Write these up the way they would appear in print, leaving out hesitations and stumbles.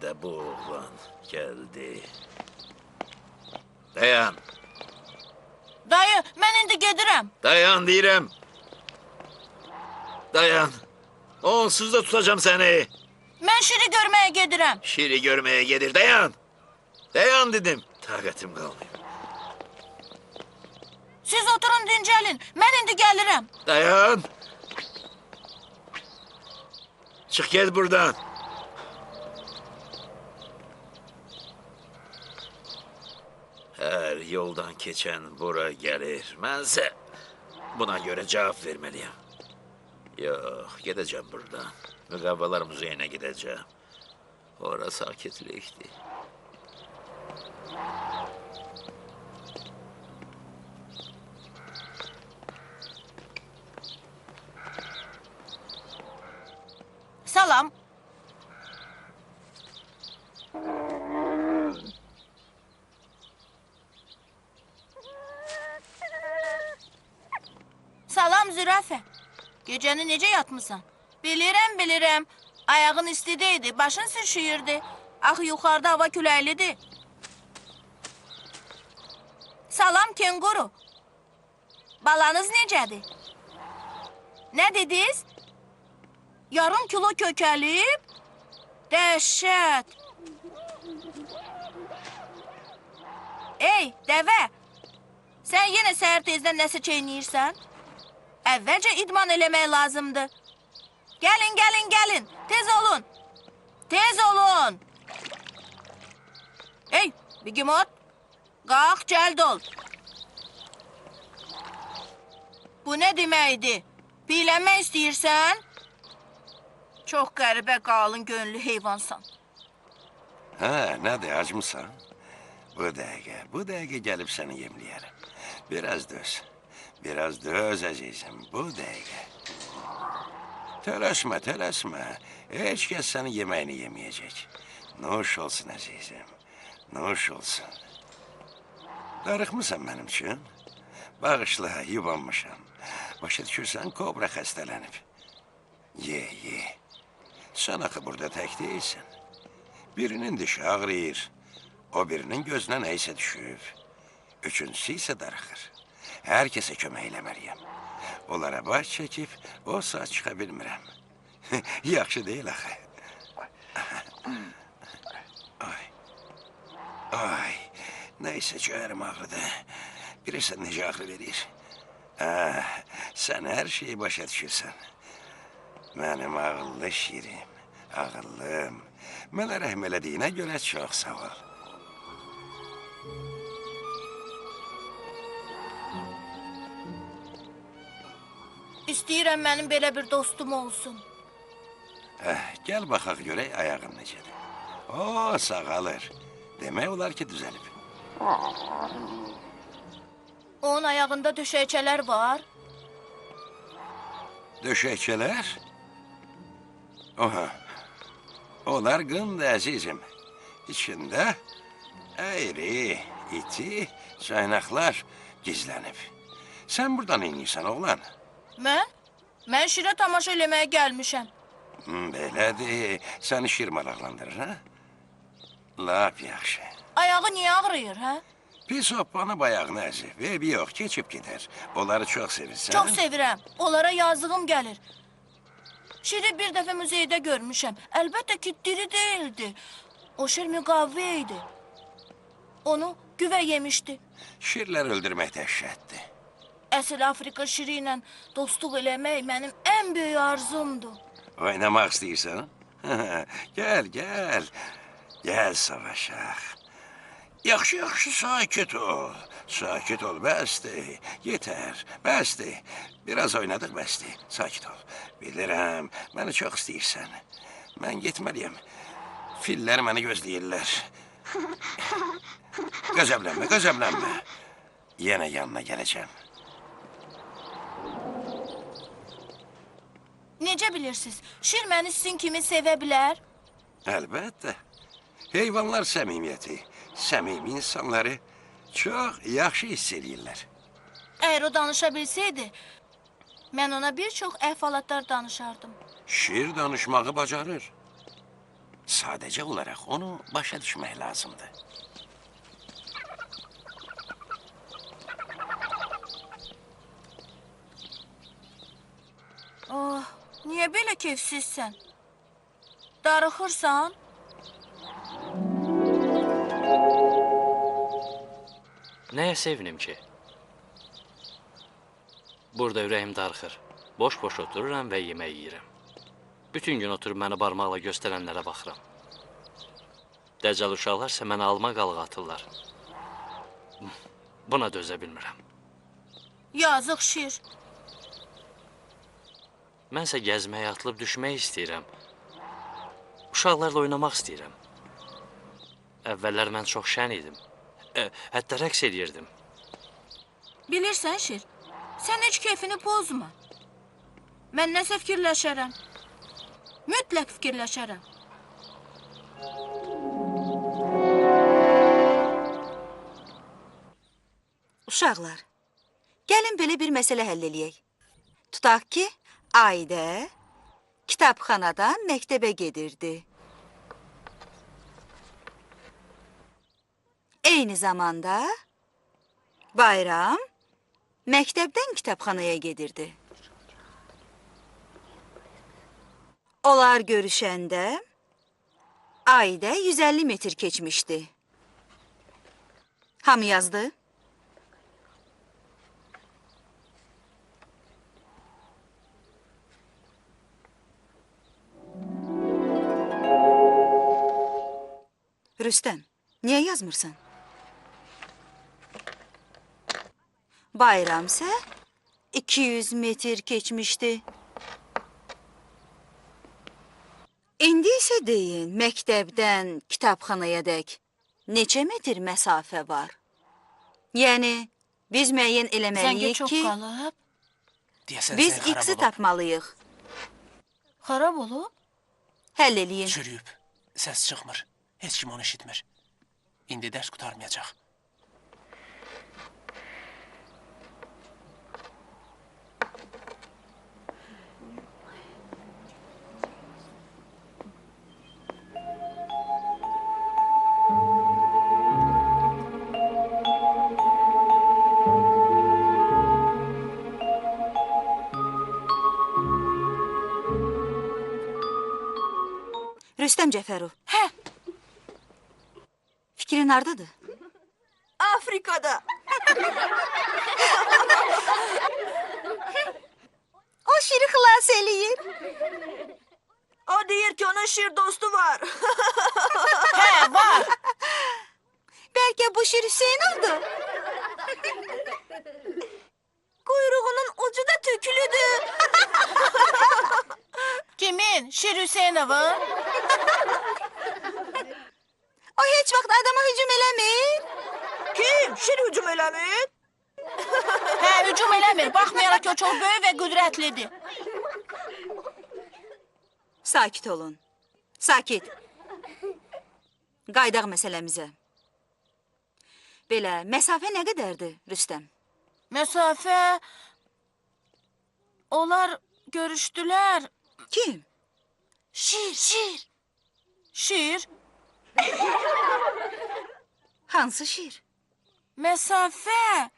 de bu oğlan geldi. Dayan. Dayı, mən indi gedirəm. Dayan deyirəm. Dayan. Onsuz da tutacağım seni. Mən Şiri görməyə gedirəm. Şiri görmeye gelir. Dayan. Dayan dedim. Takatim kalmıyor. Siz oturun dincəlin. Mən indi gəlirəm. Dayan. Çık gel buradan. Her yoldan geçen bura gelir. Bense buna göre cevap vermeliyim. Yok, gideceğim buradan. Mükavvalar Müzeyine gideceğim. Orası sakitlikti. Salam. Salam Zürafə. Gecəni necə yatmısan? Bilirəm, bilirəm. Ayağın istidiydi, başın sürüşüyürdü. Axı yuxarıda hava küləklidir. Salam kenguru. Balanız necədir? Nə dediniz? Yarım kilo kökəlib? Dəhşət. Ey, dəvə. Sən yenə səhər tezdən nəsə çeynəyirsən? Əvvəlcə idman eləmək lazımdır. Gəlin, gəlin, gəlin. Tez olun. Tez olun. Ey, Bigimot. Qalx, cəld ol. Bu nə deməkdir? Piylənmək istəyirsən? Çox qəribə qalın gönlü heyvansan. Ha, nədir, acmısan? Bu dəqiqə gəlib səni yemləyərəm. Biraz döz əzizim, bu dəqiqə. Tələsmə. Heç kəs sənin yeməyini yeməyəcək. Nuş olsun əzizim, nuş olsun. Darıxmısan mənim üçün? Bağışla, yubanmışam. Başa düşürsən, kobra xəstələnib. Ye. Sən axı burada tək deyilsən. Birinin dişi ağrıyır, o birinin gözünə nəysə düşüb. Üçüncüsü isə darıxır. Hər kəsə kömək eləməliyəm. Onlara baş çəkib, o saat çıxa bilmirəm. Yaxşı deyil axı. Ay, nəysə cəhərim ağrıdı. Bilirsən necə ağrı verir. Sən hər şeyi başa düşürsən. Mənim ağıllı şirim, ağıllım. Mənə rəhm elədiyinə görə çox sağ ol. İstəyirəm mənim belə bir dostum olsun. Gəl baxaq görək ayağın necədir. O, sağalır. Demək olar ki, düzəlib. Onun ayağında döşəkçələr var. Döşəkçələr? Oha, onlar qındır əzizim. İçində əyri, iti, caynaqlar gizlənib. Sən buradan inirsən, oğlan. Mən? Mən şirə tamaşa eləməyə gəlmişəm. Belədir, səni şir maraqlandırır, ha? Lap yaxşı. Ayağı niyə ağrıyır, hə? Pis hoppanıb ayağını əzib, eybi yox, keçib gedər. Onları çox sevirsən. Çox sevirəm. Onlara yazığım gəlir. Şiri bir dəfə muzeydə görmüşəm. Əlbəttə ki, diri deyildi. O şir müqavvi idi. Onu güvə yemişdi. Şirlər öldürmək dəhşətdir. Əsl Afrika şiri ilə dostluq eləmək mənim ən böyük arzumdur. Oynamaq istəyirsən? Gəl. Gəl savaşaq. Yaxşı, sakit ol. Sakit ol, bəsdir. Yetər, bəsdir. Biraz oynadıq, bəsdir. Sakit ol. Bilirəm, məni çox istəyirsən. Mən getməliyəm. Fillər məni gözləyirlər. Qəzəblənmə. Yenə yanına gələcəm. Necə bilirsiniz? Şir məni sizin kimi sevə bilər? Əlbəttə. Heyvanlar səmimiyyəti, səmimi insanları çox yaxşı hiss edirlər. Əgər o danışa bilsəydi, mən ona bir çox əhvalatlar danışardım. Şir danışmağı bacarır. Sadece olarak onu başa düşmek lazımdı. Oh, niye böyle keyifsizsen? Darıxırsan? Nəyə sevinim ki? Burada ürəyim darxır. Boş-boş otururam və yemək yeyirəm. Bütün gün oturub məni barmaqla göstərənlərə baxıram. Dəcəl uşaqlarsa mənə alma qalıq atırlar. Buna dözə bilmirəm. Yazıq Şir. Mənsə gəzməyə atılıb düşmək istəyirəm. Uşaqlarla oynamaq istəyirəm. Əvvəllər mən çox şən idim. Hətta rəqs edirdim. Bilirsən Şir, sən heç keyfini pozma. Mən nəsə fikirləşərəm. Mütləq fikirləşərəm. Uşaqlar, gəlin belə bir məsələ həll eləyək. Tutaq ki, Aidə kitabxanadan məktəbə gedirdi. Eyni zamanda Bayram məktəbdən kitabxanaya gedirdi. Onlar görüşəndə Aidə 150 metr keçmişdi. Hamı yazdı. Rüstəm, niyə yazmırsan? Bayram isə 200 metr keçmişdi. İndi isə deyin, məktəbdən kitabxanayadək neçə metr məsafə var? Yəni, biz müəyyən Zəngi eləməliyik çox ki, qalıb. Deyəsən biz sən xarab X-i olub, tapmalıyıq. Xarab olub. Həll eləyin. çürüyüb, səs çıxmır, heç kim onu eşitmir. İndi dərs qurtarmayacaq. Rüstəm Cəfərov, Hə, fikrin hardadır? Afrikada. O şiri xilas eləyir. O deyir ki, onun Şir dostu var. Hə, var. Bəlkə bu şir Hüseynovdur. Quyruğunun ucu da tökülüdür. Kimin? Şir Hüseynov'un? O heç vaxt adama hücum eləmir. Kim? Şir hücum eləmir? Hə, hücum eləmir. Baxmayaraq ki, o çox böyük və qüdrətlidir. Sakit olun. Sakit. Qaydaq məsələmizə. Belə, məsafə nə qədərdir, Rüstəm? Məsafə... Onlar görüşdülər. Kim? Şir. Şir? Hansı şir? Məsafə...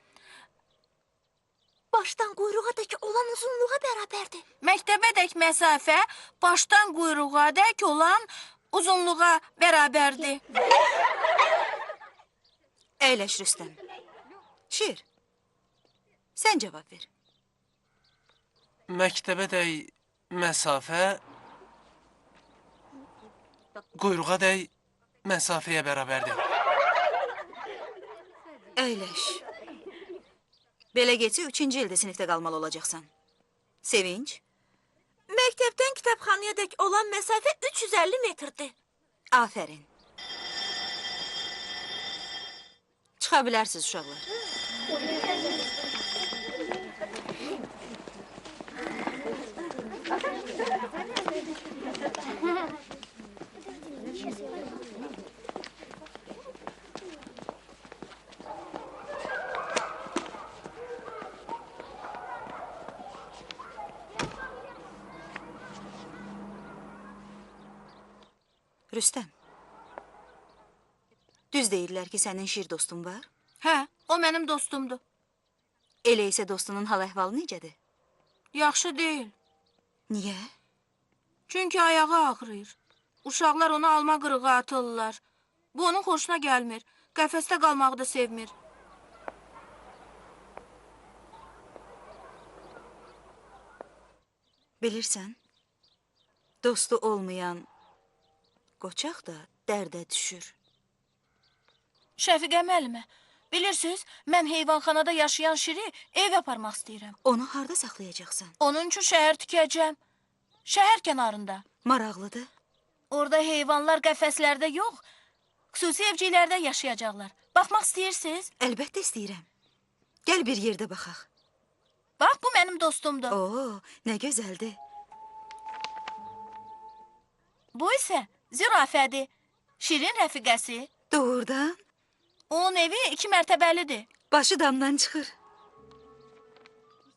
Başdan quyruğadakı olan uzunluğa bərabərdir. Məktəbədək məsafə başdan quyruğa dək olan uzunluğa bərabərdir. Əyləş, Rüstəm. Şir, sən cavab ver. Məktəbədək məsafə quyruğadək məsafəyə bərabərdir. Əyləş. Belə geçsə, 3-cü ildə sinifdə qalmalı olacaqsan. Sevinç, Məktəbdən kitabxanaya dək olan məsafə 350 metrdir. afərin. Çıxa bilərsiniz, uşaqlar. Rüstəm. Düz deyirlər ki, sənin şir dostun var. Hə, o mənim dostumdur. Elə isə dostunun hal-əhvalı necədir? Yaxşı deyil. Niyə? Çünki ayağı ağrıyır. Uşaqlar onu alma qırığı atırlar. Bu onun xoşuna gəlmir. Qəfəsdə qalmağı da sevmir. Bilirsən, dostu olmayan qoçaq da dərdə düşür. Şəfiqə müəllimə, bilirsiniz, mən heyvanxanada yaşayan şiri ev aparmaq istəyirəm. Onu harda saxlayacaqsan? Onun üçün şəhər tikəcəm. Şəhər kənarında. Maraqlıdır. Orada heyvanlar qəfəslərdə yox, xüsusi evciklərdə yaşayacaqlar. Baxmaq istəyirsiniz? Əlbəttə istəyirəm. Gəl bir yerdə baxaq. Bax, bu mənim dostumdur. Oo, nə gözəldir. Bu isə zürafədir. Şirin rəfiqəsi. Doğrudan Onun evi 2 mərtəbəlidir. başı damdan çıxır.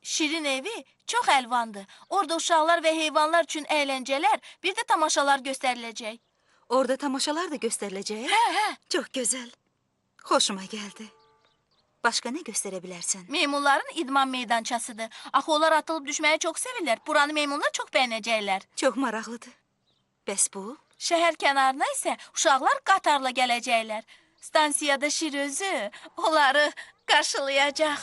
Şirin evi çox əlvandır. Orada uşaqlar və heyvanlar üçün əyləncələr, bir də tamaşalar göstəriləcək. Orada tamaşalar da göstəriləcək. Hə. Çox gözəl. Xoşuma gəldi. Başqa nə göstərə bilərsən? Meymunların idman meydançasıdır. Axı onlar atılıb düşməyi çox sevirlər. Buranı meymunlar çox bəyənəcəklər. Çox maraqlıdır. Bəs bu? Şəhər kənarına isə uşaqlar qatarla gələcəklər. Stansiyada şir özü onları qarşılayacaq.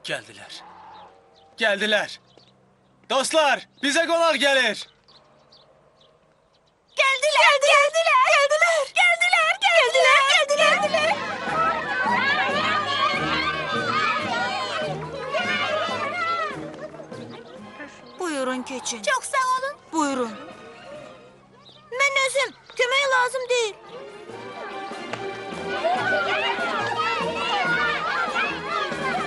Geldiler. Geldiler. Dostlar, bize konak gelir. Geldiler, geldiler, geldiler, geldiler, geldiler. Buyurun keçin. Çok sağ olun. Buyurun. Mən özüm, kömək lazım deyil.